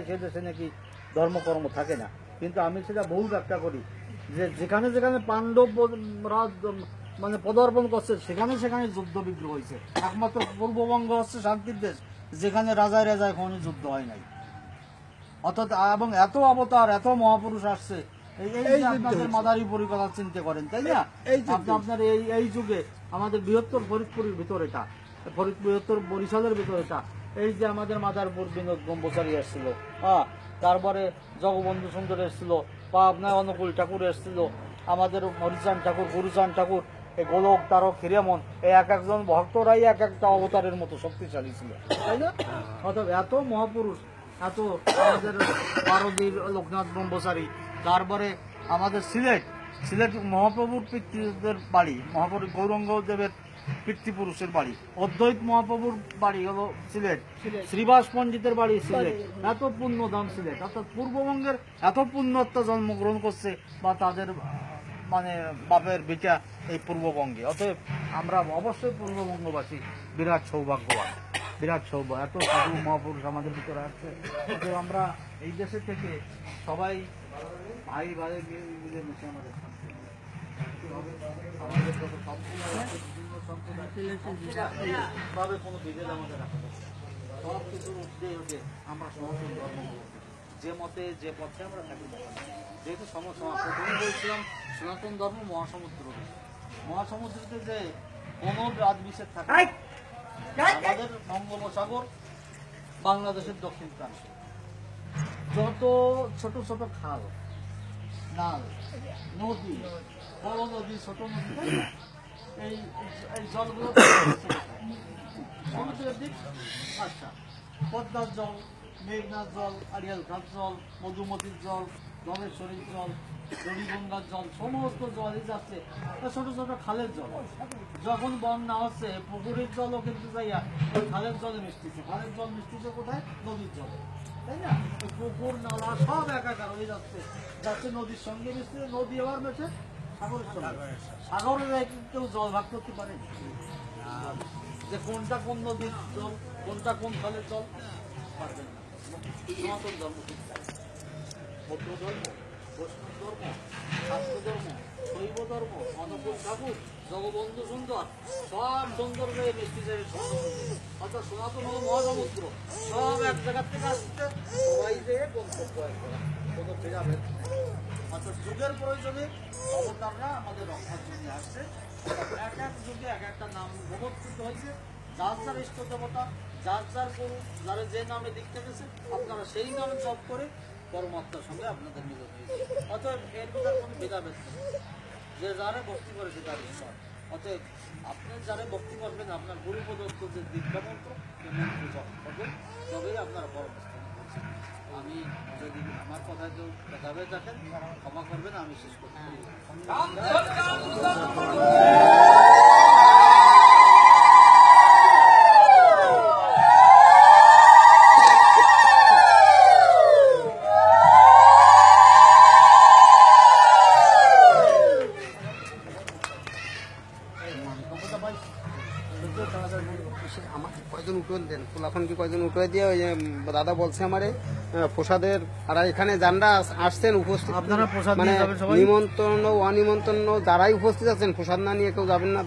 সে দেশে নাকি ধর্মকর্ম থাকে না, কিন্তু আমি সেটা ভুল ব্যাখ্যা করি যে যেখানে যেখানে পাণ্ডবরা মানে পদার্পণ করছে সেখানে সেখানে যুদ্ধ বিগ্রহ হয়েছে। একমাত্র পূর্ববঙ্গ হচ্ছে শান্তির দেশ, যেখানে রাজায় রাজায় কোনো যুদ্ধ হয় নাই। অর্থাৎ এবং এত অবতার এত মহাপুরুষ আসছে, এই আপনাদের মাদারীপুরের কথা চিন্তা করেন, তাই না? আপনার এই যুগে আমাদের বৃহত্তর ফরিদপুরের ভিতর এটা, বৃহত্তর বরিশালের ভিতর এটা, এই যে আমাদের মাদারপুর বিনোদ ব্রহ্মচারী এসেছিল, তারপরে জগবন্ধু সুন্দর এসেছিল, বা আপনার অনুকূল ঠাকুর এসেছিল, আমাদের হরিচান ঠাকুর, গুরুচান ঠাকুর, এই গোলক তারক হিরেমন, এই এক একজন ভক্তরাই এক একটা অবতারের মতো শক্তিশালী ছিল, তাই না? অর্থাৎ এত মহাপুরুষ, এত আমাদের পারবীর লোকনাথ ব্রহ্মচারী, তারপরে আমাদের সিলেট মহাপ্রভুর পিতৃদের বাড়ি, মহাপ্রভু গৌরাঙ্গ দেবের পিতৃপুরুষের বাড়ি, অদ্বৈত মহাপ্রভুর বাড়ি হলো সিলেট, শ্রীবাস পণ্ডিতের বাড়ি সিলেট। এত পুণ্যধাম সিলেট, অর্থাৎ পূর্ববঙ্গের এত পুণ্যত্বা জন্মগ্রহণ করছে বা তাদের মানে বাপের বিটা এই পূর্ববঙ্গে। অতএব আমরা অবশ্যই পূর্ববঙ্গবাসী বিরাট সৌভাগ্যবান, বিরাট সৌভাগ্য। এত সাধু মহাপুরুষ আমাদের ভিতরে আসছে। অতএব আমরা এই দেশে থেকে সবাই ভাই ভাই মিলে মিশে আমাদের আমাদের যত সম্পূর্ণ বিভিন্ন সম্প্রদায় কোনো বিভেদ আমাদের রাখা সব কিছুর উদ্দেশ্য হচ্ছে আমরা সনাতন ধর্ম, যে মতে যে পথে আমরা থাকি, যেহেতু প্রথমে বলছিলাম সনাতন ধর্ম মহাসমুদ্র, মহাসমুদ্রতে যে কোনো রাজবিষেক থাকে, আমাদের বঙ্গোপসাগর বাংলাদেশের দক্ষিণ প্রান্তে যত ছোট ছোট খাল, নাল, নদী, বড় নদী, ছোট নদী, এই জলগুলো সমুদ্রের দিক। আচ্ছা, পদ্মার জল, মেঘনার জল, আড়িয়াল ঘাট জল, মধুমতির জল, ধনেশ্বরীর জল, দড়িগঙ্গার জল, সমস্ত জলই যাচ্ছে ছোট ছোট খালের জল। যখন বন্যা হচ্ছে পুকুরের জলও কিন্তু যাইয়া ওই খালের জলে মিশতেছে। খালের জল মিশতেছে কোথায়? নদীর জলে, তাই না? ওই পুকুর নালা সব একাকার হয়ে যাচ্ছে, যাচ্ছে নদীর সঙ্গে মিশতে, নদী আবার মেশে সাগরের সঙ্গে। সাগরের কেউ জল ভাগ করতে পারে যে কোনটা কোন নদীর জল, কোনটা কোন খালের জল, পারবেন না। সনাতন ধর্ম ঠিক তাই, বৌদ্ধ ধর্ম, বৈষ্ণব ধর্ম, শাক্ত ধর্ম, শৈব ধর্ম, অনুকূল ঠাকুর, জগবন্ধু সুন্দর, সব সুন্দর হয়ে মিষ্টি যায় সমুদ্র। অর্থাৎ সনাতন হল মহাসমুদ্র, সব এক জায়গার থেকে আসছে, সবাই যেয়ে গন্তব্য এক জায়গা, কোনো ভেদাভেদ নেই। অর্থাৎ যুগের প্রয়োজনে অবতাররা আমাদের রক্ষার জন্য আসছে। এক এক যুগে এক একটা নাম প্রবর্তিত হয়েছে, যার যার ইষ্ট দেবতা, যার যার গুরু, যারা যে নামে দীক্ষা গেছে, আপনারা সেই নামে জপ করে পরমাত্মার সঙ্গে আপনাদের মিলন হয়েছে। অতএব এর ভিতরে কোনো ভেদাভেদ নেই, যে যারা ভক্তি করেছে তার ঈশ্বর। অতএব আপনি যারা ভক্তি করবেন, আপনার গুরু প্রদত্ত যে দীক্ষা মন্ত্র, সেই মন্ত্র জপ করবেন, তবেই আপনারা পরমস্থানে পৌঁছাবেন। আমি যদি আমার কথায় কেউ ভেদাভেদ রাখেন ক্ষমা করবেন, আমি শেষ করতে আমাকে কয়জন উঠোন দেন, ফুলাফন কি কয়জন উঠে দিয়ে ওই দাদা বলছে আমারে প্রসাদের, আর এখানে যারা আসছেন উপস্থিত, আপনারা প্রসাদ মানে নিয়ে যাবেন সবাই। নিমন্ত্রণ অনিমন্ত্রণ যারাই উপস্থিত আছেন প্রসাদ না নিয়ে কেউ যাবেন না।